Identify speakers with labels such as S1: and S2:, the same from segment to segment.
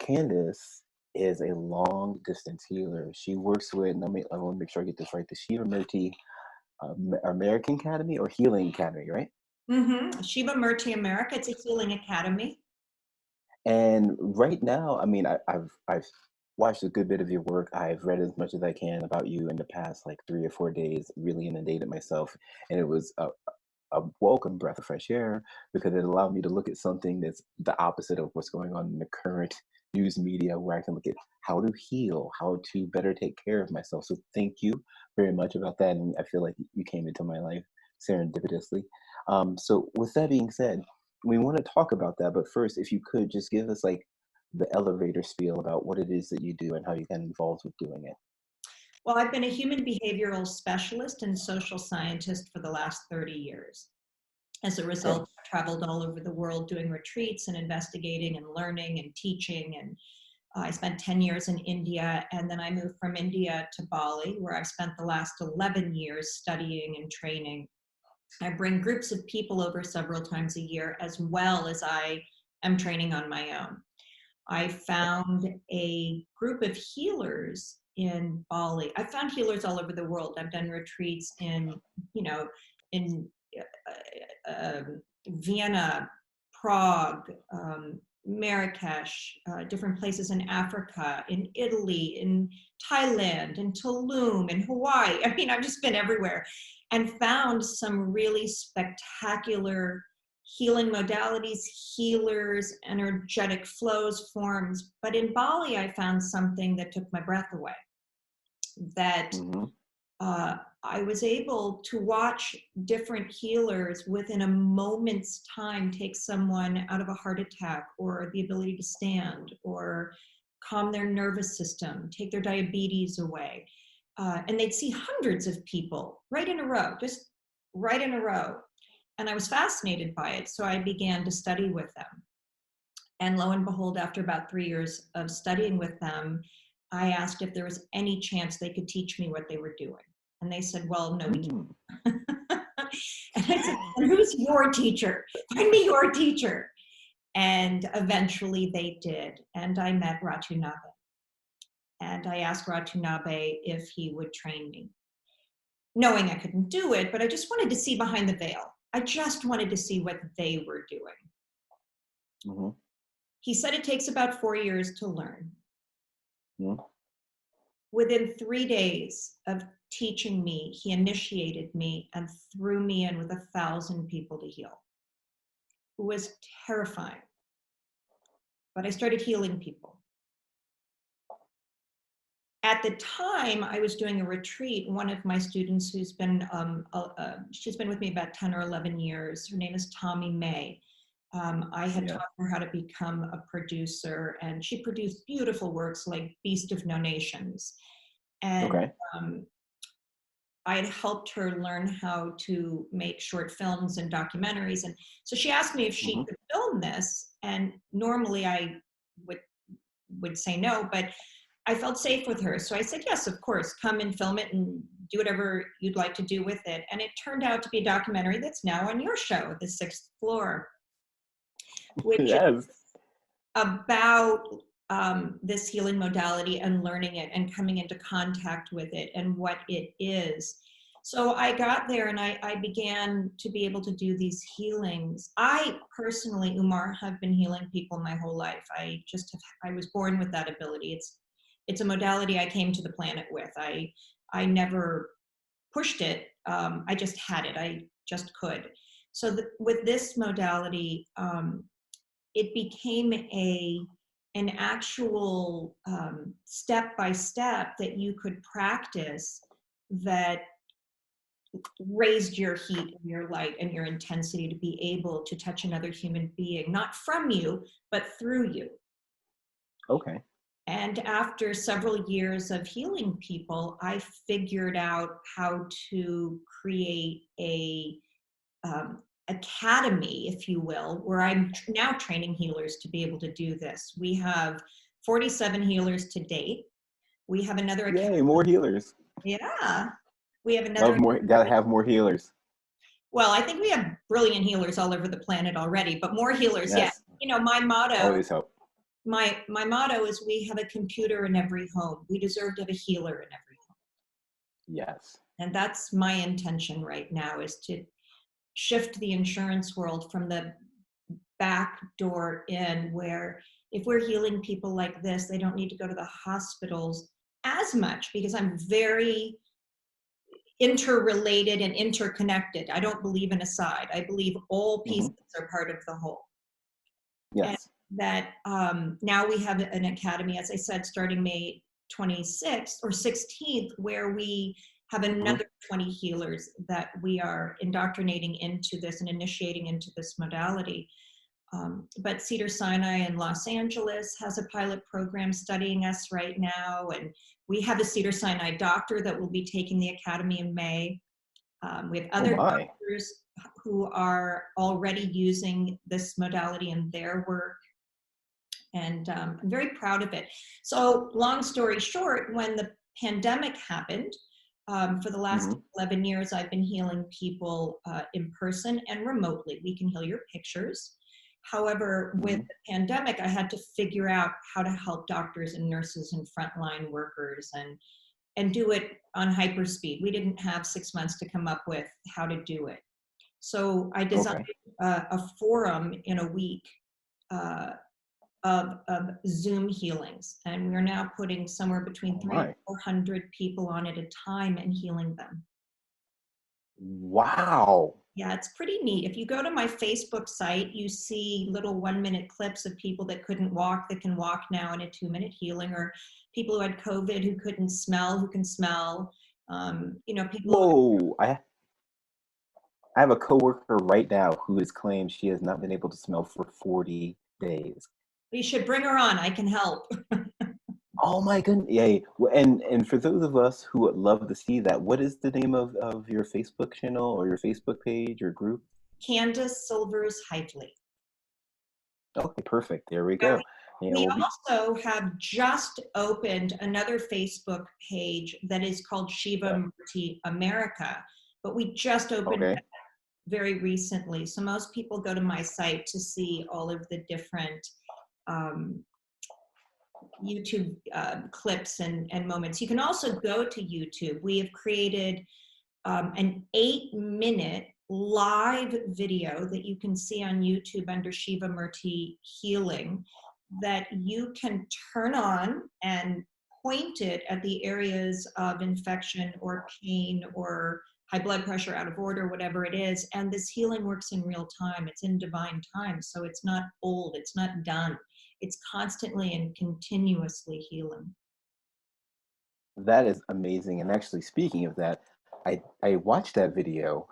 S1: Candace is a long distance healer. She works with, I want to make sure I get this right, the Shiva Murti American Academy or Healing Academy, right?
S2: Shiva Murti America. It's a healing academy.
S1: And right now, I mean, I've watched a good bit of your work. I've read as much as I can about you in the past like 3 or 4 days, really inundated myself, and it was a welcome breath of fresh air because it allowed me to look at something that's the opposite of what's going on in the current news media, where I can look at how to heal, how to better take care of myself. So thank you very much about that, and I feel like you came into my life serendipitously. So with that being said, we want to talk about that, but first, if you could just give us like the elevator spiel about what it is that you do and how you got involved with doing it.
S2: Well, I've been a human behavioral specialist and social scientist for the last 30 years. As a
S1: Okay.
S2: result, I've traveled all over the world doing retreats and investigating and learning and teaching. And I spent 10 years in India, and then I moved from India to Bali, where I've spent the last 11 years studying and training. I bring groups of people over several times a year, as well as I am training on my own. I found a group of healers in Bali. I found healers all over the world. I've done retreats in, you know, in Vienna, Prague, Marrakesh, different places in Africa, in Italy, in Thailand, in Tulum, in Hawaii. I mean, I've just been everywhere and found some really spectacular healing modalities, healers, energetic flows, forms. But in Bali, I found something that took my breath away. That
S1: Hmm.
S2: I was able to watch different healers within a moment's time take someone out of a heart attack or the ability to stand or calm their nervous system, take their diabetes away. And they'd see hundreds of people right in a row, just right in a row. And I was fascinated by it. So I began to study with them. And lo and behold, after about 3 years of studying with them, I asked if there was any chance they could teach me what they were doing. And they said, well, no, we
S1: Mm.
S2: can't. And I said, and who's your teacher? Find me your teacher. And eventually they did. And I met Ratu Nabe. And I asked Ratu Nabe if he would train me, knowing I couldn't do it, but I just wanted to see behind the veil. I just wanted to see what they were doing.
S1: Hmm.
S2: He said it takes about 4 years to learn.
S1: Hmm.
S2: Within 3 days of teaching me, he initiated me and threw me in with 1,000 people to heal. It was terrifying, but I started healing people. At the time, I was doing a retreat. One of my students who's been, she's been with me about 10 or 11 years. Her name is Tommy May. I had
S1: Yeah.
S2: taught her how to become a producer, and she produced beautiful works like Beast of No Nations. And
S1: Okay.
S2: I had helped her learn how to make short films and documentaries. And so she asked me if she
S1: Hmm.
S2: could film this. And normally I would say no, but I felt safe with her. So I said, yes, of course, come and film it and do whatever you'd like to do with it. And it turned out to be a documentary that's now on your show, The Sixth Floor, which is
S1: Yes.
S2: about this healing modality and learning it and coming into contact with it and what it is. So I got there and I began to be able to do these healings. I personally, Umar, have been healing people my whole life. I was born with that ability. It's a modality I came to the planet with. I never pushed it. I just had it. I just could. So with this modality, it became an actual step by step that you could practice that raised your heat and your light and your intensity to be able to touch another human being, not from you, but through you.
S1: Okay.
S2: And after several years of healing people, I figured out how to create a academy, if you will, where I'm now training healers to be able to do this. We have 47 healers to date. We have another
S1: Yay,
S2: academy.
S1: more healers.
S2: Yeah. We have
S1: Love
S2: another.
S1: more. Gotta have more healers.
S2: Well, I think we have brilliant healers all over the planet already, but more healers, yeah.
S1: Yes.
S2: My motto
S1: Always help.
S2: my motto is we have a computer in every home. We deserve to have a healer in every home.
S1: Yes.
S2: And that's my intention right now, is to shift the insurance world from the back door in, where if we're healing people like this, they don't need to go to the hospitals as much, because I'm very interrelated and interconnected. I don't believe in a side. I believe all pieces
S1: Hmm.
S2: are part of the whole. And
S1: Yes.
S2: that now we have an academy, as I said, starting May 26th or 16th, where we have
S1: Hmm.
S2: another 20 healers that we are indoctrinating into this and initiating into this modality. But Cedar Sinai in Los Angeles has a pilot program studying us right now. And we have a Cedar Sinai doctor that will be taking the academy in May. We have
S1: Oh
S2: other
S1: my.
S2: doctors who are already using this modality in their work. And I'm very proud of it. So long story short, when the pandemic happened, for the last
S1: Hmm.
S2: 11 years, I've been healing people in person and remotely. We can heal your pictures. However, with
S1: Hmm.
S2: the pandemic, I had to figure out how to help doctors and nurses and frontline workers and do it on hyperspeed. We didn't have 6 months to come up with how to do it. So I designed
S1: Okay.
S2: a forum in a week uh, of Zoom healings. And we're now putting somewhere between
S1: Oh
S2: 300
S1: my.
S2: to 400 people on at a time and healing them.
S1: Wow.
S2: Yeah, it's pretty neat. If you go to my Facebook site, you see little 1-minute clips of people that couldn't walk that can walk now in a 2-minute healing, or people who had COVID who couldn't smell who can smell. People who,
S1: Whoa. I have a coworker right now who has claimed she has not been able to smell for 40 days.
S2: you should bring her on. I can help.
S1: Oh my goodness. Yeah. And for those of us who would love to see that, what is the name of your Facebook channel or your Facebook page or group?
S2: Candace Silvers Heitley.
S1: Okay, perfect. There we
S2: Now,
S1: go. Yeah,
S2: we
S1: we'll be
S2: also have just opened another Facebook page that is called Shiva
S1: yeah.
S2: Murti America, but we just opened
S1: Okay.
S2: it very recently. So most people go to my site to see all of the different um, YouTube clips and moments. You can also go to YouTube. We have created an 8-minute live video that you can see on YouTube under Shiva Murti Healing, that you can turn on and point it at the areas of infection or pain or high blood pressure, out of order, whatever it is. And this healing works in real time. It's in divine time. So it's not old, it's not done. It's constantly and continuously healing.
S1: That is amazing. And actually, speaking of that, I watched that video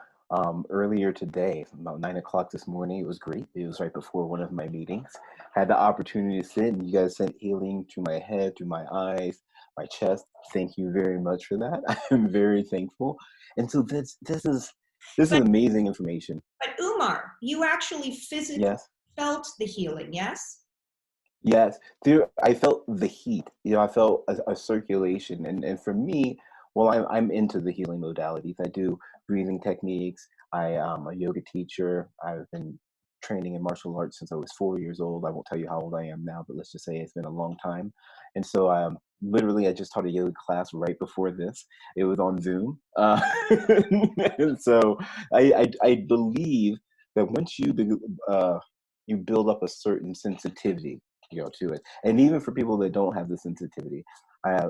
S1: earlier today, about 9 o'clock this morning. It was great. It was right before one of my meetings. Had the opportunity to sit, and you guys sent healing to my head, to my eyes, my chest. Thank you very much for that. I'm very thankful. And so this is
S2: But
S1: amazing information.
S2: but Umar, you actually physically
S1: Yes.
S2: felt the healing, yes?
S1: Yes, there. I felt the heat. I felt a circulation, and for me, well, I'm into the healing modalities. I do breathing techniques. I am a yoga teacher. I've been training in martial arts since I was 4 years old. I won't tell you how old I am now, but let's just say it's been a long time. And so, literally, I just taught a yoga class right before this. It was on Zoom, and so I believe that once you build up a certain sensitivity to it. And even for people that don't have the sensitivity, I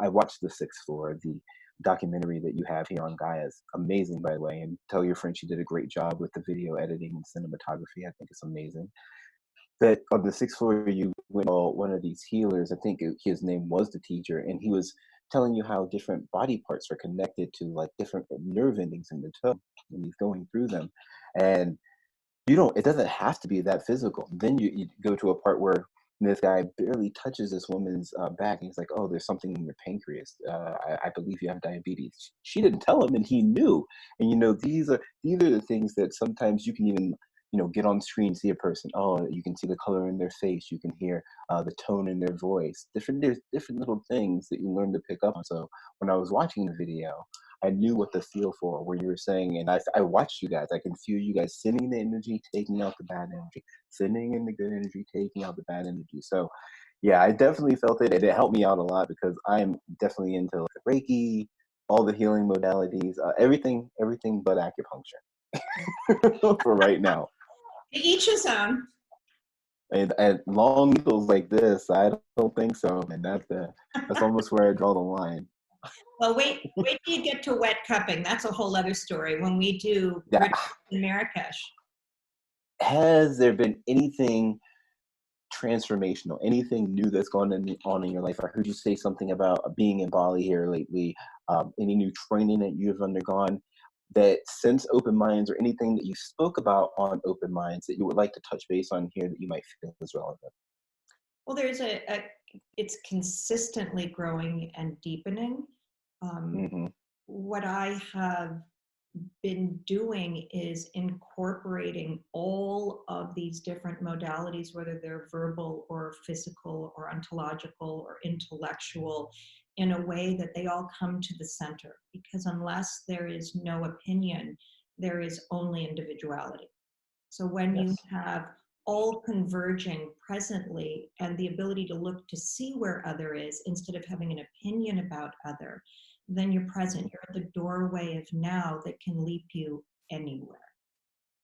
S1: watched The Sixth Floor, the documentary that you have here on Gaia. Is amazing, by the way. And tell your friend she did a great job with the video editing and cinematography. I think it's amazing. That on the sixth floor, you went one of these healers. I think his name was the teacher, and he was telling you how different body parts are connected to like different nerve endings in the toe, and he's going through them. And it doesn't have to be that physical. Then you go to a part where this guy barely touches this woman's back, and he's like, oh, there's something in your pancreas. I believe you have diabetes. She didn't tell him, and he knew. And these are the things that sometimes you can even get on screen, see a person. Oh, you can see the color in their face. You can hear the tone in their voice. There's different little things that you learn to pick up on. So when I was watching the video, I knew what to feel for, where you were saying, and I watched you guys. I can feel you guys sending the energy, taking out the bad energy, sending in the good energy, taking out the bad energy. So, yeah, I definitely felt it, and it helped me out a lot because I am definitely into like Reiki, all the healing modalities, everything but acupuncture for right now.
S2: To each his own.
S1: And long needles like this, I don't think so. And that's almost where I draw the line.
S2: Well, wait till you get to wet cupping. That's a whole other story when we do
S1: Yeah.
S2: retreats in Marrakesh.
S1: Has there been anything transformational, anything new that's on in your life? I heard you say something about being in Bali here lately. Any new training that you've undergone that since Open Minds, or anything that you spoke about on Open Minds that you would like to touch base on here that you might feel is relevant?
S2: Well, it's consistently growing and deepening. Um,
S1: Hmm.
S2: what I have been doing is incorporating all of these different modalities, whether they're verbal or physical or ontological or intellectual, in a way that they all come to the center. Because unless there is no opinion, there is only individuality. So when you
S1: Yes.
S2: have all converging presently and the ability to look to see where other is instead of having an opinion about other, then you're present. You're at the doorway of now that can leap you anywhere.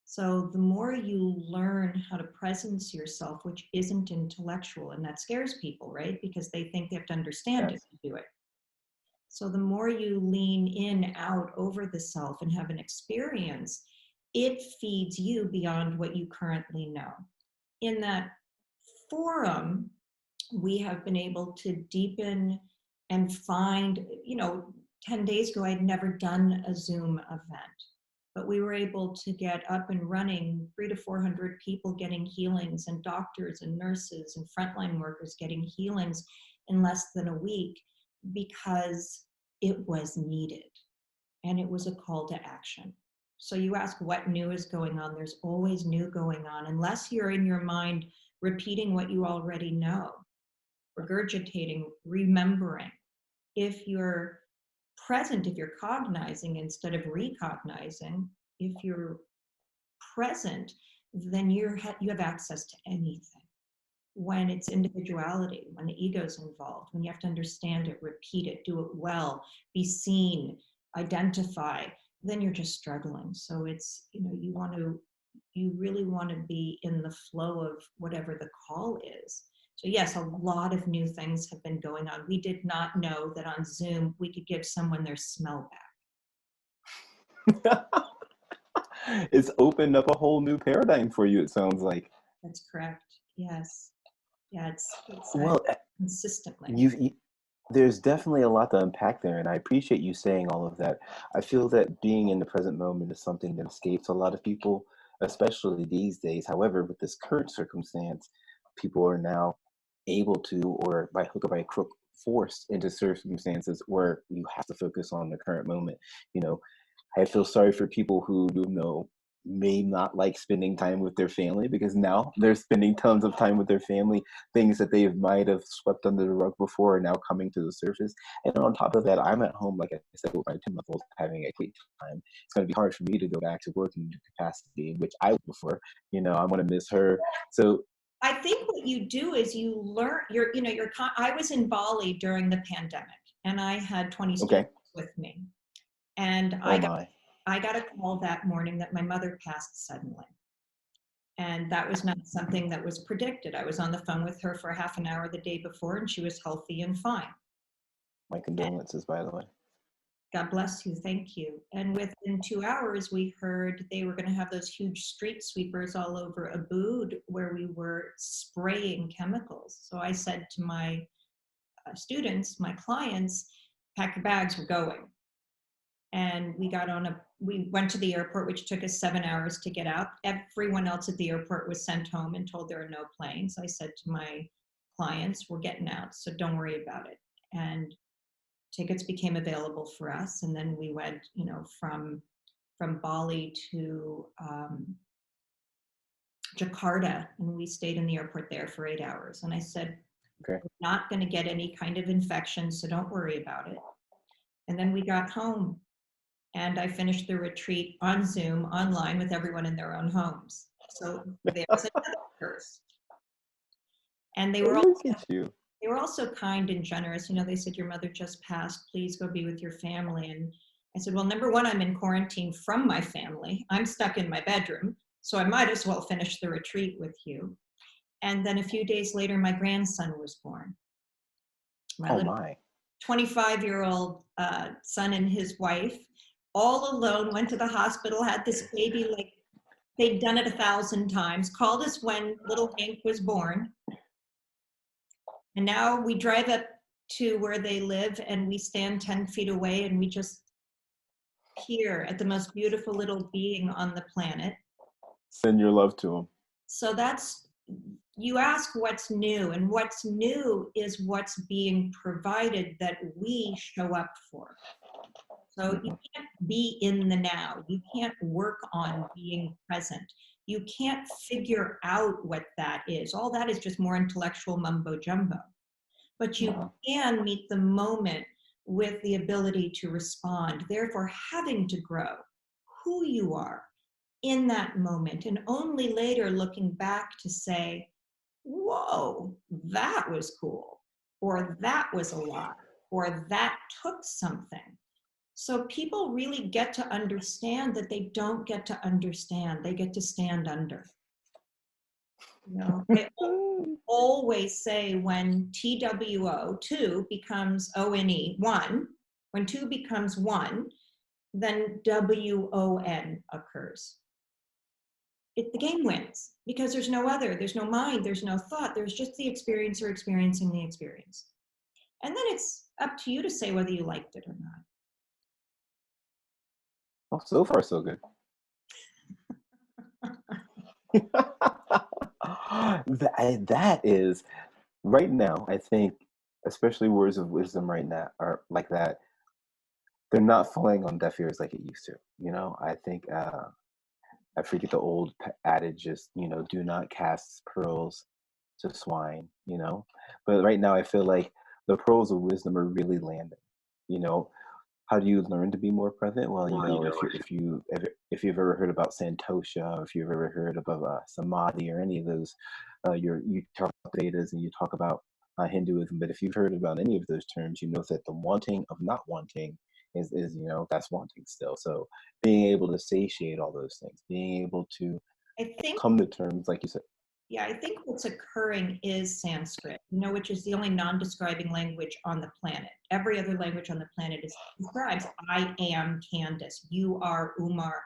S2: So the more you learn how to presence yourself, which isn't intellectual, and that scares people, right? Because they think they have to understand it
S1: Yes.
S2: to do it. So the more you lean in, out, over the self and have an experience, it feeds you beyond what you currently know. In that forum, we have been able to deepen and find, 10 days ago, I'd never done a Zoom event, but we were able to get up and running, 300 to 400 people getting healings, and doctors and nurses and frontline workers getting healings in less than a week, because it was needed and it was a call to action. So you ask what new is going on, there's always new going on, unless you're in your mind repeating what you already know, regurgitating, remembering. If you're present, if you're cognizing instead of recognizing, if you're present, then you have access to anything. When it's individuality, when the ego's involved, when you have to understand it, repeat it, do it well, be seen, identify, then you're just struggling. So it's, you really want to be in the flow of whatever the call is. So yes, a lot of new things have been going on. We did not know that on Zoom we could give someone their smell back.
S1: It's opened up a whole new paradigm for you, it sounds like.
S2: That's correct. Yes. Yeah, it's
S1: Well,
S2: consistently.
S1: you there's definitely a lot to unpack there, and I appreciate you saying all of that. I feel that being in the present moment is something that escapes a lot of people, especially these days. However, with this current circumstance, people are now able to, or by hook or by crook, forced into circumstances where you have to focus on the current moment. You know, I feel sorry for people who, may not like spending time with their family, because now they're spending tons of time with their family. Things that they might have swept under the rug before are now coming to the surface. And on top of that, I'm at home, like I said, with my 10-month-old having a great time. It's going to be hard for me to go back to work in the capacity in which I was before. I'm going to miss her. So,
S2: I think what you do is you learn. I was in Bali during the pandemic, and I had 20
S1: okay.
S2: students with me, and
S1: Oh
S2: I got
S1: my.
S2: I got a call that morning that my mother passed suddenly. And that was not something that was predicted. I was on the phone with her for half an hour the day before, and she was healthy and fine.
S1: My condolences, by the way.
S2: God bless you. Thank you. And within 2 hours, we heard they were going to have those huge street sweepers all over Ubud where we were spraying chemicals. So I said to my students, my clients, pack your bags, we're going. And we went to the airport, which took us 7 hours to get out. Everyone else at the airport was sent home and told there are no planes. I said to my clients, we're getting out, so don't worry about it. And tickets became available for us. And then we went, from Bali to Jakarta, and we stayed in the airport there for 8 hours. And I said,
S1: Okay.
S2: we're not going to get any kind of infection, so don't worry about it. And then we got home, And I finished the retreat on Zoom, online, with everyone in their own homes. So there's another curse. And
S1: Oh, look at you.
S2: they were also kind and generous. You know, they said, your mother just passed, please go be with your family. And I said, well, number one, I'm in quarantine from my family. I'm stuck in my bedroom, so I might as well finish the retreat with you. And then a few days later, my grandson was born. My
S1: Oh
S2: little
S1: my.
S2: 25-year-old son and his wife, all alone, went to the hospital, had this baby like they'd done it 1,000 times, called us when little Hank was born. And now we drive up to where they live and we stand 10 feet away and we just peer at the most beautiful little being on the planet.
S1: Send your love to him.
S2: So that's, you ask what's new, and what's new is what's being provided that we show up for. So you can't be in the now. You can't work on being present. You can't figure out what that is. All that is just more intellectual mumbo jumbo. But you can meet the moment with the ability to respond, therefore having to grow who you are in that moment, and only later looking back to say, whoa, that was cool, or that was a lot, or that took something. So people really get to understand that they don't get to understand, they get to stand under. You know, they always say when TWO, two, becomes ONE, one, when two becomes one, then WON occurs. The game wins, because there's no other, there's no mind, there's no thought, there's just the experiencer experiencing the experience. And then it's up to you to say whether you liked it or not.
S1: Oh, so far so good. That is right now, I think, especially words of wisdom right now are like that. They're not falling on deaf ears like it used to. You know, I think I forget the old adage, just, do not cast pearls to swine. But right now I feel like the pearls of wisdom are really landing. You know, how do you learn to be more present? Well, if you've ever heard about Santosha, or if you've ever heard about Samadhi or any of those, you talk about Vedas and you talk about Hinduism. But if you've heard about any of those terms, you know that the wanting of not wanting is that's wanting still. So being able to satiate all those things, being able to
S2: I think,
S1: come to terms, like you said.
S2: yeah, I think what's occurring is Sanskrit, which is the only non-describing language on the planet. Every other language on the planet describes, I am Candace, you are Umar,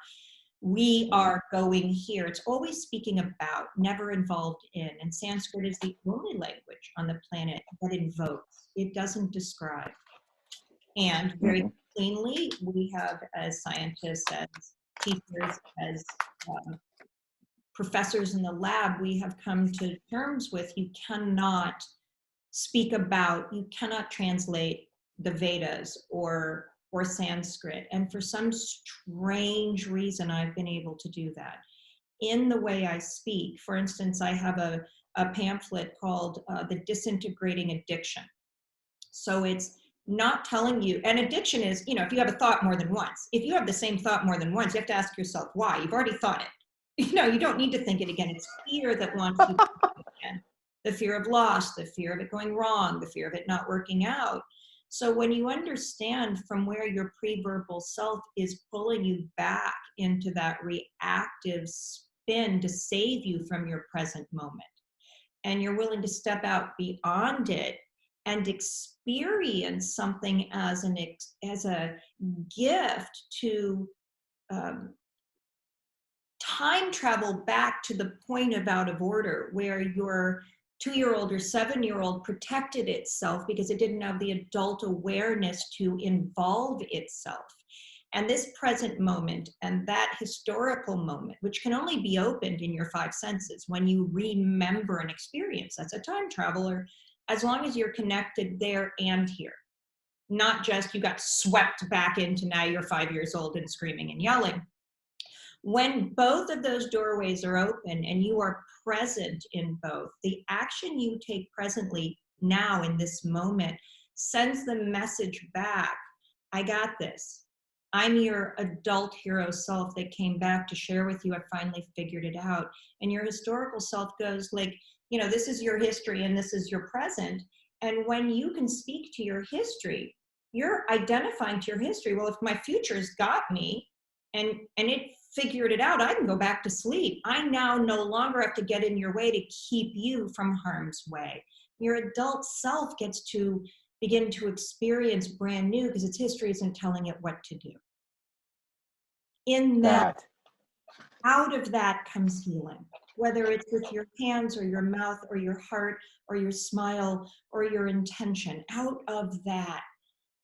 S2: we are going here. It's always speaking about, never involved in. And Sanskrit is the only language on the planet that invokes. It doesn't describe. And very cleanly, we have, as scientists, as teachers, as professors in the lab, we have come to terms with, you cannot speak about, you cannot translate the Vedas or Sanskrit. And for some strange reason, I've been able to do that in the way I speak. For instance, I have a pamphlet called The Disintegrating Addiction. So it's not telling you, and addiction is, if you have a thought more than once, if you have the same thought more than once, you have to ask yourself why. You've already thought it. You don't need to think it again. It's fear that wants you to think it again. The fear of loss, the fear of it going wrong, the fear of it not working out. So when you understand from where your pre-verbal self is pulling you back into that reactive spin to save you from your present moment, and you're willing to step out beyond it and experience something as a gift to time travel back to the point of out of order, where your 2-year-old or 7-year-old protected itself because it didn't have the adult awareness to involve itself. And this present moment and that historical moment, which can only be opened in your 5 senses when you remember an experience. That's a time traveler, as long as you're connected there and here. Not just you got swept back into now you're 5 years old and screaming and yelling. When both of those doorways are open and you are present in both, the action you take presently now in this moment sends the message back, I got this. I'm your adult hero self that came back to share with you. I finally figured it out. And your historical self goes like, you know, this is your history and this is your present. And when you can speak to your history, you're identifying to your history. Well, if my future's got me and it figured it out, I can go back to sleep. I now no longer have to get in your way to keep you from harm's way. Your adult self gets to begin to experience brand new because its history isn't telling it what to do. In that,
S1: That.
S2: out of that comes healing, whether it's with your hands or your mouth or your heart or your smile or your intention. Out of that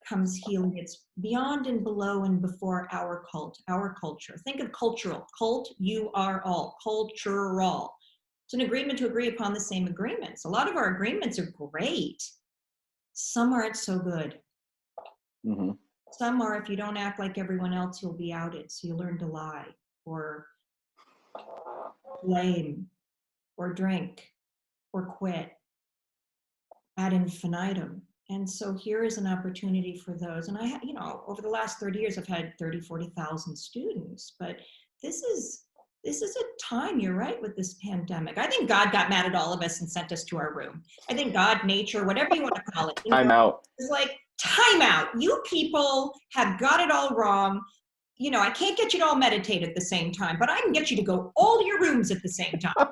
S2: comes healing. It's beyond and below and before our culture. Think of cultural. Cult, you are all. Cultural. It's an agreement to agree upon the same agreements. A lot of our agreements are great. Some aren't so good.
S1: Mm-hmm.
S2: Some are, if you don't act like everyone else, you'll be outed. So you learn to lie or blame or drink or quit ad infinitum. And so here is an opportunity for those. And I, you know, over the last 30 years, I've had 30, 40,000 students, but this is a time, you're right, with this pandemic. I think God got mad at all of us and sent us to our room. I think God, nature, whatever you want to call it,
S1: I'm out.
S2: it's like, time out. You people have got it all wrong. You know, I can't get you to all meditate at the same time, but I can get you to go all to your rooms at the same time.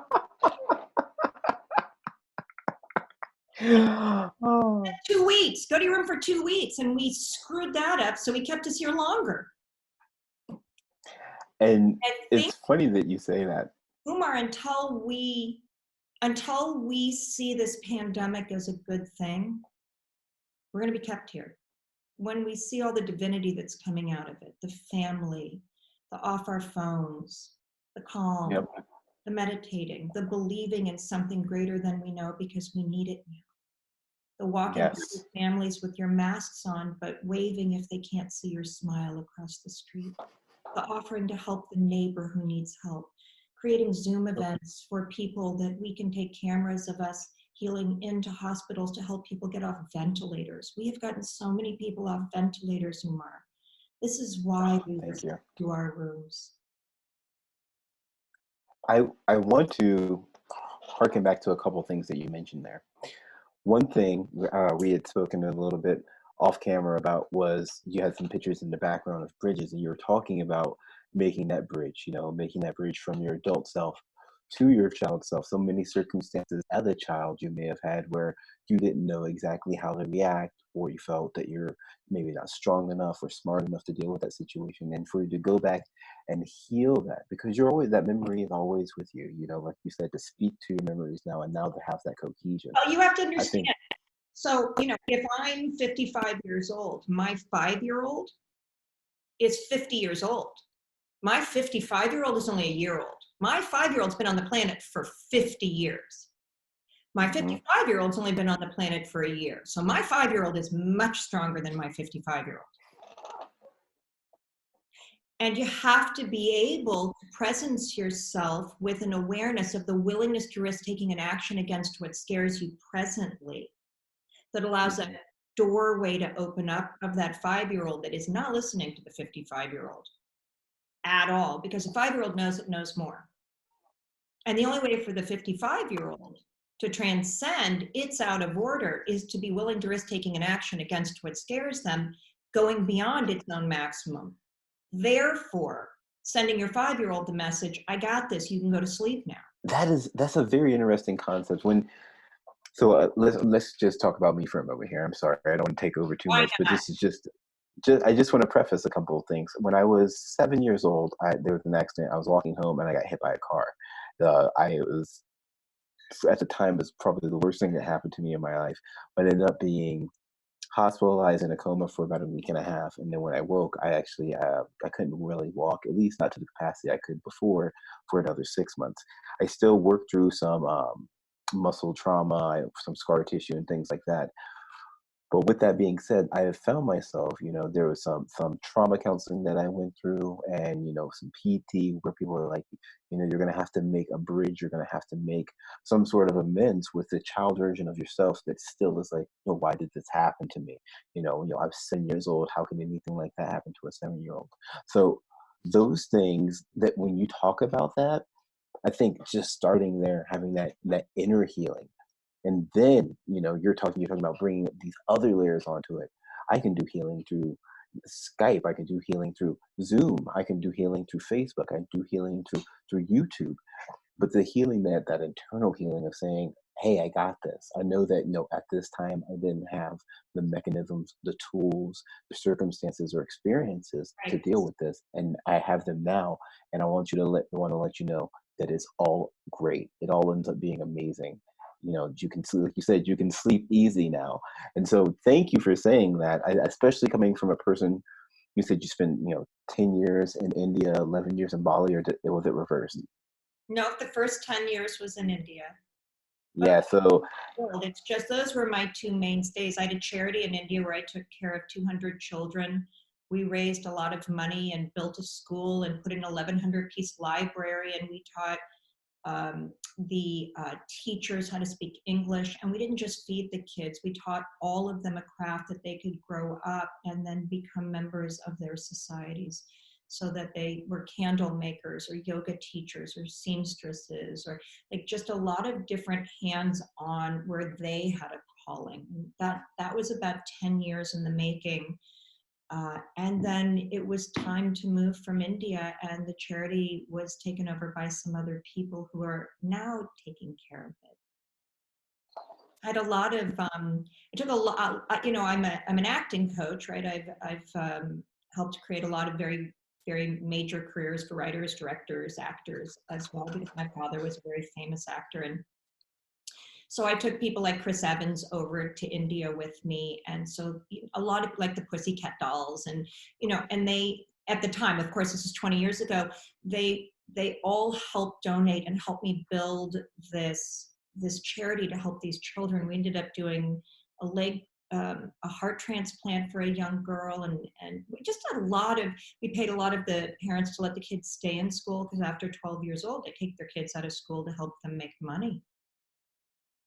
S1: Oh.
S2: 2 weeks, go to your room for 2 weeks. And we screwed that up. So he kept us here longer.
S1: And
S2: And think,
S1: it's funny that you say that.
S2: Umar, until we see this pandemic as a good thing, we're going to be kept here. When we see all the divinity that's coming out of it, the family, the off our phones, the calm,
S1: Yep.
S2: the meditating, the believing in something greater than we know because we need it now. The walking through
S1: Yes.
S2: families with your masks on, but waving if they can't see your smile across the street. The offering to help the neighbor who needs help. Creating Zoom events for people that we can take cameras of us healing into hospitals to help people get off ventilators. We have gotten so many people off ventilators, Umar. This is why we
S1: Thank you.
S2: to our rooms.
S1: I want to harken back to a couple things that you mentioned there. One thing we had spoken a little bit off camera about was you had some pictures in the background of bridges, and you were talking about making that bridge, you know, making that bridge from your adult self to your child self. So many circumstances as a child you may have had where you didn't know exactly how to react, or you felt that you're maybe not strong enough or smart enough to deal with that situation. And for you to go back and heal that, because you're always, that memory is always with you, you know, like you said, to speak to your memories now and now to have that cohesion.
S2: Well, you have to
S1: I
S2: understand.
S1: think,
S2: So, you know, if I'm 55 years old, my 5-year-old is 50 years old. My 55-year-old is only a year old. My 5-year-old's been on the planet for 50 years. My 55-year-old's only been on the planet for a year. So my 5-year-old is much stronger than my 55-year-old. And you have to be able to presence yourself with an awareness of the willingness to risk taking an action against what scares you presently, that allows that doorway to open up of that 5-year-old that is not listening to the 55-year-old at all, because the 5-year-old knows it knows more. And the only way for the 55-year-old to transcend its out of order is to be willing to risk taking an action against what scares them, going beyond its own maximum. Therefore, sending your 5-year-old the message, I got this, you can go to sleep now.
S1: that's a very interesting concept. Let's just talk about me for a moment here. I'm sorry, I don't want to take over too
S2: Why
S1: much, but
S2: not?
S1: this is just I just want to preface a couple of things. When I was 7 years old, there was an accident. I was walking home and I got hit by a car. I was at the time, it was probably the worst thing that happened to me in my life, but it ended up being hospitalized in a coma for about a week and a half. And then when I woke, I actually I couldn't really walk, at least not to the capacity I could before, for another 6 months. I still worked through some muscle trauma, some scar tissue, and things like that. But with that being said, I have found myself, there was some trauma counseling that I went through, and some PT where people are like, you're gonna have to make a bridge, you're gonna have to make some sort of amends with the child version of yourself that still is like, why did this happen to me? I was 7 years old. How can anything like that happen to a 7 year old? So those things that when you talk about that, I think just starting there, having that inner healing, and then you're talking about bringing these other layers onto it. I can do healing through Skype. I can do healing through Zoom. I can do healing through Facebook. I can do healing through YouTube. But the healing, that internal healing of saying, hey, I got this. I know that at this time I didn't have the mechanisms, the tools, the circumstances or experiences to
S2: Right.
S1: deal with this, and I have them now. And I want to let you know that it's all great. It all ends up being amazing. You can sleep, like you said, you can sleep easy now. And so thank you for saying that, especially coming from a person. You said you spent 10 years in India, 11 years in Bali, or was it reversed?
S2: No, the first 10 years was in India. But
S1: Yeah, so
S2: world, it's just those were my two mainstays. I did charity in India where I took care of 200 children. We raised a lot of money and built a school and put an 1,100 piece library, and we taught the teachers how to speak English. And we didn't just feed the kids, we taught all of them a craft that they could grow up and then become members of their societies, so that they were candle makers or yoga teachers or seamstresses, or like just a lot of different hands-on where they had a calling. That was about 10 years in the making. And then it was time to move from India, and the charity was taken over by some other people who are now taking care of it. I had a lot of, I took a lot, I'm an acting coach, right? I've helped create a lot of very, very major careers for writers, directors, actors as well, because my father was a very famous actor. And so I took people like Chris Evans over to India with me. And so a lot of like the Pussycat Dolls and they, at the time, of course, this is 20 years ago, they all helped donate and help me build this charity to help these children. We ended up doing a heart transplant for a young girl, and we just had we paid a lot of the parents to let the kids stay in school, because after 12 years old, they take their kids out of school to help them make money.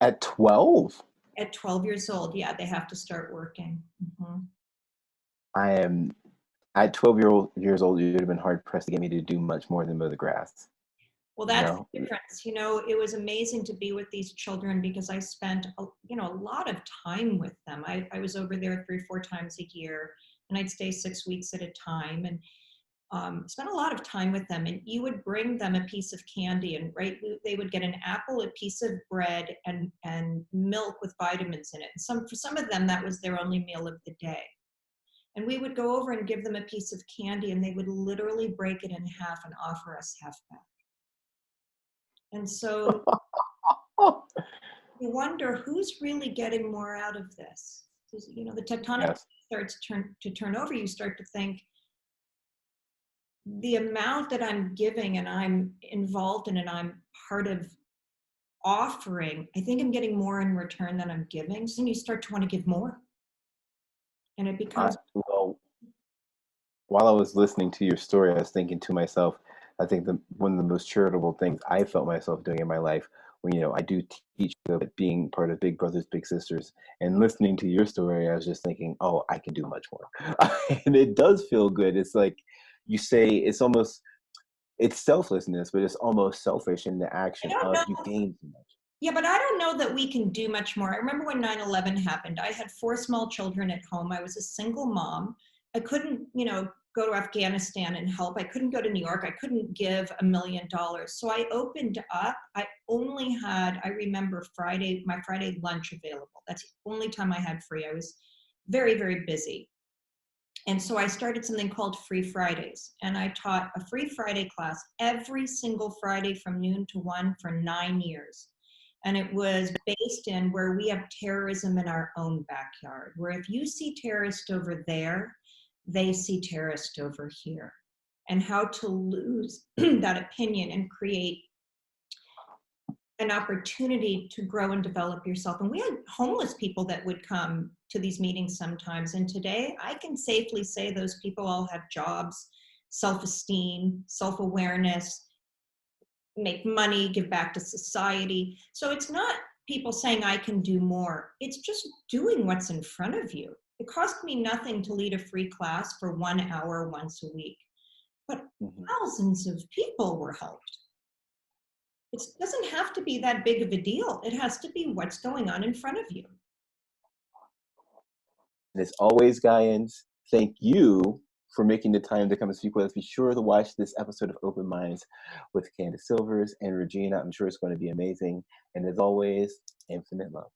S1: at 12,
S2: At 12 years old, yeah, they have to start working. Mhm.
S1: I am at 12 years old, you'd have been hard pressed to get me to do much more than mow the grass.
S2: Well,
S1: You
S2: that's
S1: know,
S2: the difference. It was amazing to be with these children because I spent, a lot of time with them. I was over there 3 or 4 times a year, and I'd stay 6 weeks at a time, and spent a lot of time with them. And you would bring them a piece of candy, and right, they would get an apple, a piece of bread, and milk with vitamins in it. And for some of them, that was their only meal of the day. And we would go over and give them a piece of candy, and they would literally break it in half and offer us half back. And so you wonder who's really getting more out of this. Because, the tectonic
S1: yes.
S2: starts to turn over. You start to think the amount that I'm giving and I'm involved in and I'm part of offering, I think I'm getting more in return than I'm giving. So then you start to want to give more. And it becomes,
S1: Well, while I was listening to your story, I was thinking to myself, I think one of the most charitable things I felt myself doing in my life, when I do teach, being part of Big Brothers Big Sisters, and listening to your story, I was just thinking, oh, I can do much more. And it does feel good. It's like you say, it's selflessness, but it's almost selfish in the
S2: I
S1: action
S2: don't
S1: of
S2: know.
S1: you gain so much.
S2: Yeah, but I don't know that we can do much more. I remember when 9/11 happened, I had 4 small children at home. I was a single mom. I couldn't, go to Afghanistan and help. I couldn't go to New York. I couldn't give $1 million. So I opened up. I remember my Friday lunch available. That's the only time I had free. I was very, very busy. And so I started something called Free Fridays. And I taught a Free Friday class every single Friday from noon to 1 for 9 years. And it was based in where we have terrorism in our own backyard, where if you see terrorist over there, they see terrorist over here. And how to lose that opinion and create an opportunity to grow and develop yourself. And we had homeless people that would come to these meetings sometimes. And today I can safely say those people all have jobs, self-esteem, self-awareness, make money, give back to society. So it's not people saying I can do more. It's just doing what's in front of you. It cost me nothing to lead a free class for 1 hour once a week, but
S1: Mhm.
S2: thousands of people were helped. It doesn't have to be that big of a deal. It has to be what's going on in front of you.
S1: And as always, Gaians, thank you for making the time to come and speak with us. Be sure to watch this episode of Open Minds with Candace Silvers and Regina. I'm sure it's going to be amazing. And as always, infinite love.